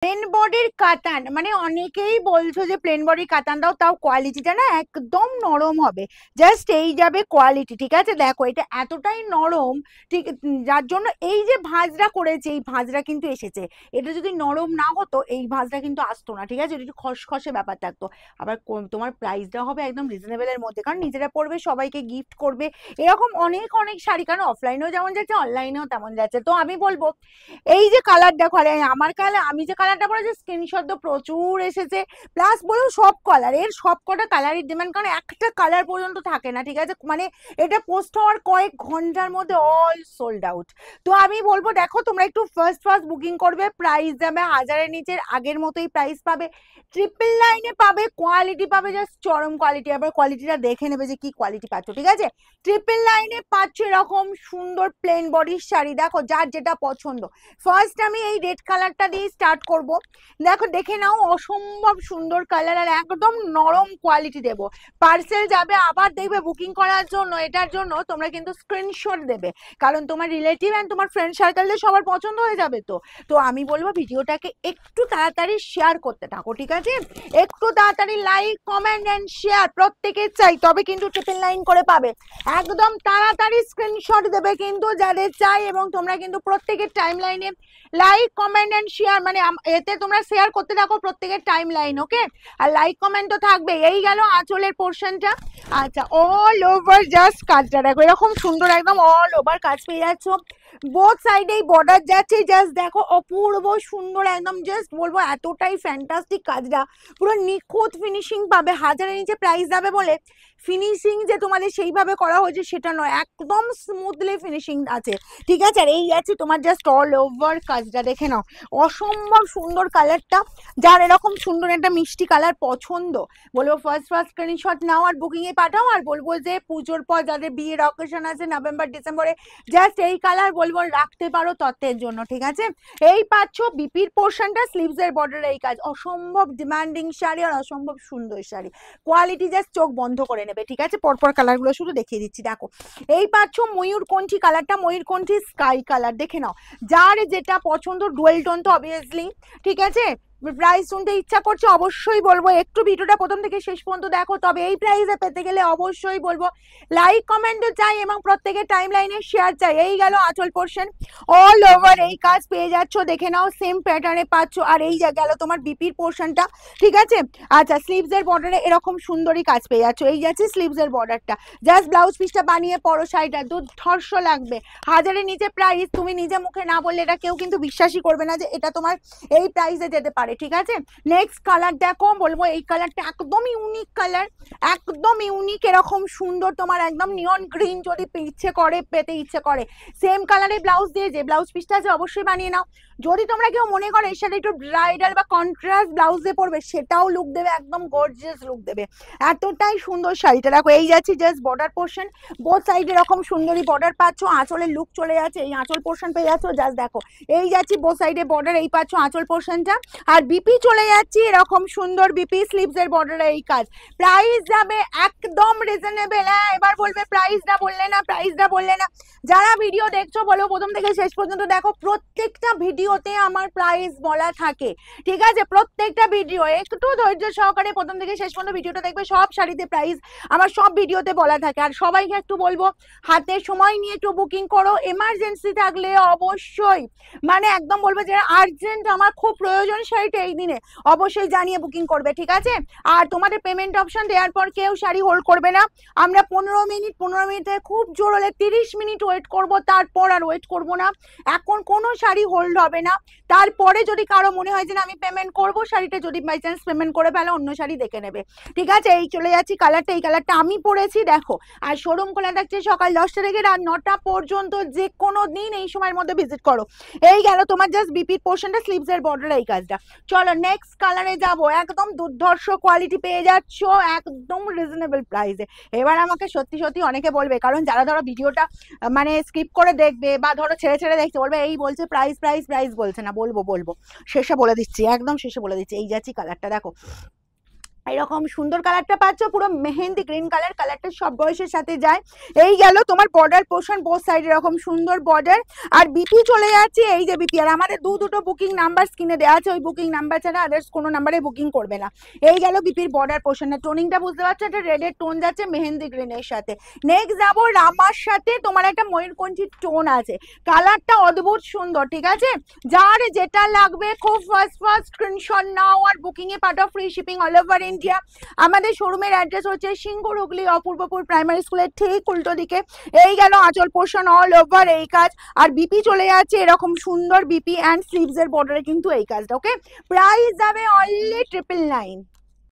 Plane বডির কাতান, মানে অনেকেই বলছো যে প্লেন বডির কাতান দাও, তাও কোয়ালিটিটা না একদম নরম হবে, জাস্ট এই যাবে কোয়ালিটি। ঠিক আছে, দেখো এটা এতটাই নরম, ঠিক যার জন্য এই যে ভাঁজরা করেছে, এই ভাঁজরা কিন্তু এসেছে। এটা যদি নরম না হতো এই ভাঁজরা কিন্তু আসতো না। ঠিক আছে, একটু খসখসে ব্যাপার থাকতো। আবার তোমার প্রাইসটা হবে একদম রিজনেবলের মধ্যে, কারণ নিজেরা পরবে, সবাইকে গিফট করবে, এরকম অনেক অনেক শাড়ি, কারণ অফলাইনেও যেমন যাচ্ছে অনলাইনেও তেমন যাচ্ছে। তো আমি বলবো এই যে কালার দেখো, আরে আমার কালার, আমি যে কালারটা পরেছি স্ক্রিনশট তো প্রচুর এসেছে, প্লাস বলো সব কালার, এর সব কটা কালারই ডিমান্ড, কারণ একটা কালার পর্যন্ত থাকে না। ঠিক আছে, মানে এটা পোস্ট হওয়ার কয়েক ঘন্টার মধ্যে অল সোল্ড আউট। তো আমি বলবো দেখো তোমরা একটু ফার্স্ট বুকিং করবে, প্রাইস যাবে 1000-এর নিচের, আগের মতোই প্রাইস পাবে, ট্রিপল লাইনে পাবে, কোয়ালিটি পাবে জাস্ট চরম কোয়ালিটি। আবার কোয়ালিটিটা দেখে নেবে যে কি কোয়ালিটি পাচ্ছ। ঠিক আছে, ট্রিপল লাইনে পাচ্ছ এরকম সুন্দর প্লেন বডির শাড়ি, দেখো যার যেটা পছন্দ। ফার্স্ট আমি এই রেড কালারটা দিয়ে স্টার্ট করব, দেখো দেখে নাও, অসম্ভব সুন্দর কালার আর একদম নরম কোয়ালিটি দেবো। পার্সেল যাবে, আবার দেখবে বুকিং করার জন্য, এটার জন্য তোমরা কিন্তু স্ক্রিনশট দেবে, কারণ তোমার রিলেটিভ এন্ড তোমার ফ্রেন্ড সার্কেলে সবার পছন্দ হয়ে যাবে। তো তো আমি বলবো ভিডিওটাকে একটু তাড়াতাড়ি শেয়ার করতে থাকো। ঠিক আছে, একটু তাড়াতাড়ি লাইক কমেন্ট এন্ড শেয়ার প্রত্যেকে চাই, তবে কিন্তু ট্রিপল লাইন করে পাবে। একদম তাড়াতাড়ি স্ক্রিনশট দেবে কিন্তু যাদের চাই, এবং তোমরা কিন্তু প্রত্যেকের টাইম লাইনে লাইক কমেন্ট এন্ড শেয়ার, মানে এতে তোমরা শেয়ার করতে থাকো প্রত্যেকের টাইম লাইন। ওকে, আর লাইক কমেন্ট তো থাকবে। এই গেল আঁচলের পোর্শনটা। আচ্ছা, অল ওভার জাস্ট কাজটা দেখো, এরকম সুন্দর একদম অল ওভার কাজ পেয়ে যাচ্ছ, বোথ সাইডেই বর্ডার যাচ্ছে, জাস্ট দেখো অপূর্ব সুন্দর একদম, জাস্ট বলবো এতটাই ফ্যান্টাস্টিক কাজটা, পুরো নিখুঁত ফিনিশিং পাবে। 1000-এর নিচে প্রাইস যাবে বলে ফিনিশিং যে তোমাদের সেইভাবে করা হয়েছে সেটা নয়, একদম স্মুথলি ফিনিশিং আছে। ঠিক আছে, আর এই আছে তোমার জাস্ট অল ওভার কাজটা, দেখে নাও অসম্ভব সুন্দর কালারটা। যার এরকম সুন্দর একটা মিষ্টি কালার পছন্দ, বলবো ফার্স্ট স্ক্রিনশট নাও আর বুকিং এ পাঠাও। আর বলবো যে পুজোর পর যাদের বিয়ের অকেশন আছে নভেম্বর ডিসেম্বরে, জাস্ট এই কালার বলবো রাখতে পারো তত্ত্বের জন্য। ঠিক আছে, এই পাচ্ছ বিপির পোর্শনটা, স্লিভস এর বর্ডারে এই কাজ, অসম্ভব ডিমান্ডিং শাড়ি আর অসম্ভব সুন্দর শাড়ি, কোয়ালিটি জাস্ট চোখ বন্ধ করে নেবে। ঠিক আছে, পরপর কালারগুলো শুধু দেখিয়ে দিচ্ছি। দেখো এই পাচ্ছ ময়ূরকণ্ঠী কালারটা, ময়ূরকণ্ঠী স্কাই কালার, দেখে নাও যার যেটা পছন্দ, ডুয়েল টোন তো অবভিয়াসলি। ঠিক আছে, প্রাইস শুনতে ইচ্ছা করছে, অবশ্যই বলবো একটু ভিডিওটা প্রথম থেকে শেষ পর্যন্ত দেখো, তবে এই প্রাইসে পেতে গেলে অবশ্যই বলবো লাইক কমেন্ট চাই এবং প্রত্যেকের টাইম লাইনে শেয়ার চাই। এই গেল আঁচল পোর্শন, অল ওভার এই কাজ পেয়ে যাচ্ছ, দেখে নাও সেম প্যাটার্নে পাচ্ছ। আর এই গেল তোমার বিপির পোর্শনটা। ঠিক আছে, আচ্ছা স্লিভস এর বর্ডারে এরকম সুন্দরই কাজ পেয়ে যাচ্ছ, এই যাচ্ছে স্লিভস এর বর্ডারটা, জাস্ট ব্লাউজ পিসটা বানিয়ে পরো, শাড়িটা দুর্ধর্ষ লাগবে। 1000-এর নিচে প্রাইস, তুমি নিজে মুখে না বললে এটা কেউ কিন্তু বিশ্বাসই করবে না যে এটা তোমার এই প্রাইসে যেতে পারে। ঠিক আছে, নেক্সট কালার দেখো, বলবো এই কালারটা একদম ইউনিক কালার, একদম ইউনিক, এরকম সুন্দর তোমার একদম নিয়ন গ্রিন, যদি ইচ্ছে করে পেতে ইচ্ছে করে সেম কালারে ব্লাউজ দিয়ে যে ব্লাউজ পিসটা আছে অবশ্যই বানিয়ে নাও। যদি তোমরা কেউ মনে করো এর সাথে একটু ব্রাইডাল বা কন্ট্রাস্ট ব্লাউজ দিয়ে পরবে, সেটাও লুক দেবে, একদম গর্জিয়াস লুক দেবে, এতটাই সুন্দর শাড়িটা। দেখো এই যাচ্ছে জাস্ট বর্ডার পোর্শন, বোথ সাইডে এরকম সুন্দরী বর্ডার পাচ্ছ, আঁচলের লুক চলে যাচ্ছে, এই আঁচল পোর্শন পেয়ে যাচ্ছ, জাস্ট দেখো এই যাচ্ছি বোথ সাইডে বর্ডার, এই পাচ্ছ আঁচল পোর্শনটা। আর বিপি চলে যাচ্ছি এরকম সুন্দর বিপি, স্লিভস এর বর্ডারে এই কাজ, প্রাইস যাবে একদম রিজনেবল। হ্যাঁ, এবার বলবে প্রাইসটা বললে না, প্রাইসটা বললে না। যারা ভিডিও দেখছো বলো প্রথম থেকে শেষ পর্যন্ত দেখো, প্রত্যেকটা ভিডিওতে আমার প্রাইস বলা থাকে। ঠিক আছে, প্রত্যেকটা ভিডিও একটু ধৈর্য সহকারে প্রথম থেকে শেষ পর্যন্ত ভিডিওটা দেখবে, সব শাড়িতে প্রাইস আমার সব ভিডিওতে বলা থাকে। আর সবাইকে একটু বলবো হাতে সময় নিয়ে একটু বুকিং করো, এমার্জেন্সি থাকলে অবশ্যই, মানে একদম বলবো যে আর্জেন্ট আমার খুব প্রয়োজন শাড়িটা এই দিনে, অবশ্যই জানিয়ে বুকিং করবে। ঠিক আছে, আর তোমাদের পেমেন্ট অপশন দেওয়ার পর কেউ শাড়ি হোল্ড করবে না, আমরা 15 মিনিটে খুব জোর হলে 30 মিনিট ওয়েট করব, তারপর আর ওয়েট করব না। এখন কোনো শাড়ি হোল্ড হবে না, তারপরে যদি কারো মনে হয় যে আমি পেমেন্ট করব শাড়িটা, যদি বাই চান্স পেমেন্ট করে ফেলে অন্য শাড়ি দেখে নেবে। ঠিক আছে, এই চলে যাচ্ছি কালারটা, এই কালারটা আমি পরেছি দেখো। আর শোরুম খোলা থাকছে সকাল 10টা থেকে রাত 9টা পর্যন্ত, যে কোনো দিন এই সময়ের মধ্যে ভিজিট করো। এই গেল তোমার জাস্ট বিপির পোর্শনটা, স্লিভস এর বর্ডার এই কাজটা। চলো নেক্সট কালারে যাবো, একদম দুর্ধর্ষ কোয়ালিটি পেয়ে যাচ্ছ একদম রিজনেবল প্রাইসে। এবার আমাকে সত্যি সত্যি অনেকে বলবে, কারণ যারা ধরো ভিডিওটা মানে স্কিপ করে দেখবে বা ধরো ছেড়ে ছেড়ে দেখছে, বলবে এই বলছে প্রাইস প্রাইস প্রাইস বলছে না, বলবো শেষে বলে দিচ্ছি, একদম শেষে বলে দিচ্ছি। এই যাচ্ছি কালারটা দেখো, এরকম সুন্দর কালারটা পাচ্ছ, পুরো মেহেন্দি গ্রিন কালার, কালারটা সব বয়সের সাথে যায়। এই গেল তোমার বর্ডার পোর্শন, বোথ সাইড এরকম সুন্দর বর্ডার। আর বিপি চলে যাচ্ছে, এই যে বিপি, আর আমাদের দুটো বুকিং নাম্বার স্ক্রিনে দেওয়া আছে, ওই বুকিং নাম্বার ছাড়া আদার্স কোনো নাম্বারে বুকিং করবে না। এই গেল বিপির বর্ডার পোর্শন। টোনিংটা বুঝতে পারছো, একটা রেডের টোন যাচ্ছে মেহেন্দি গ্রিনের সাথে। নেক্সট যাবো রামার সাথে, তোমার একটা ময়ূরকণ্ঠীর টোন আছে, কালারটা অদ্ভুত সুন্দর, ঠিক আছে। যার যেটা লাগবে খুব ফার্স্ট স্ক্রিনশট নাও আর বুকিং এ পাঠাও, free shipping all over India. আমাদের শোরুমের অ্যাড্রেস হচ্ছে সিংহর হুগলি অপূর্বপুর প্রাইমারি স্কুলের ঠিক উল্টো দিকে। এই গেল আঁচল পোর্শন অল ওভার এই কাজ। আর বিপি চলে যাচ্ছে এরকম সুন্দর বিপি, অ্যান্ড স্লিভস এর বর্ডারে কিন্তু এই কাজটা। ওকে, প্রাইস যাবে অনলি 999।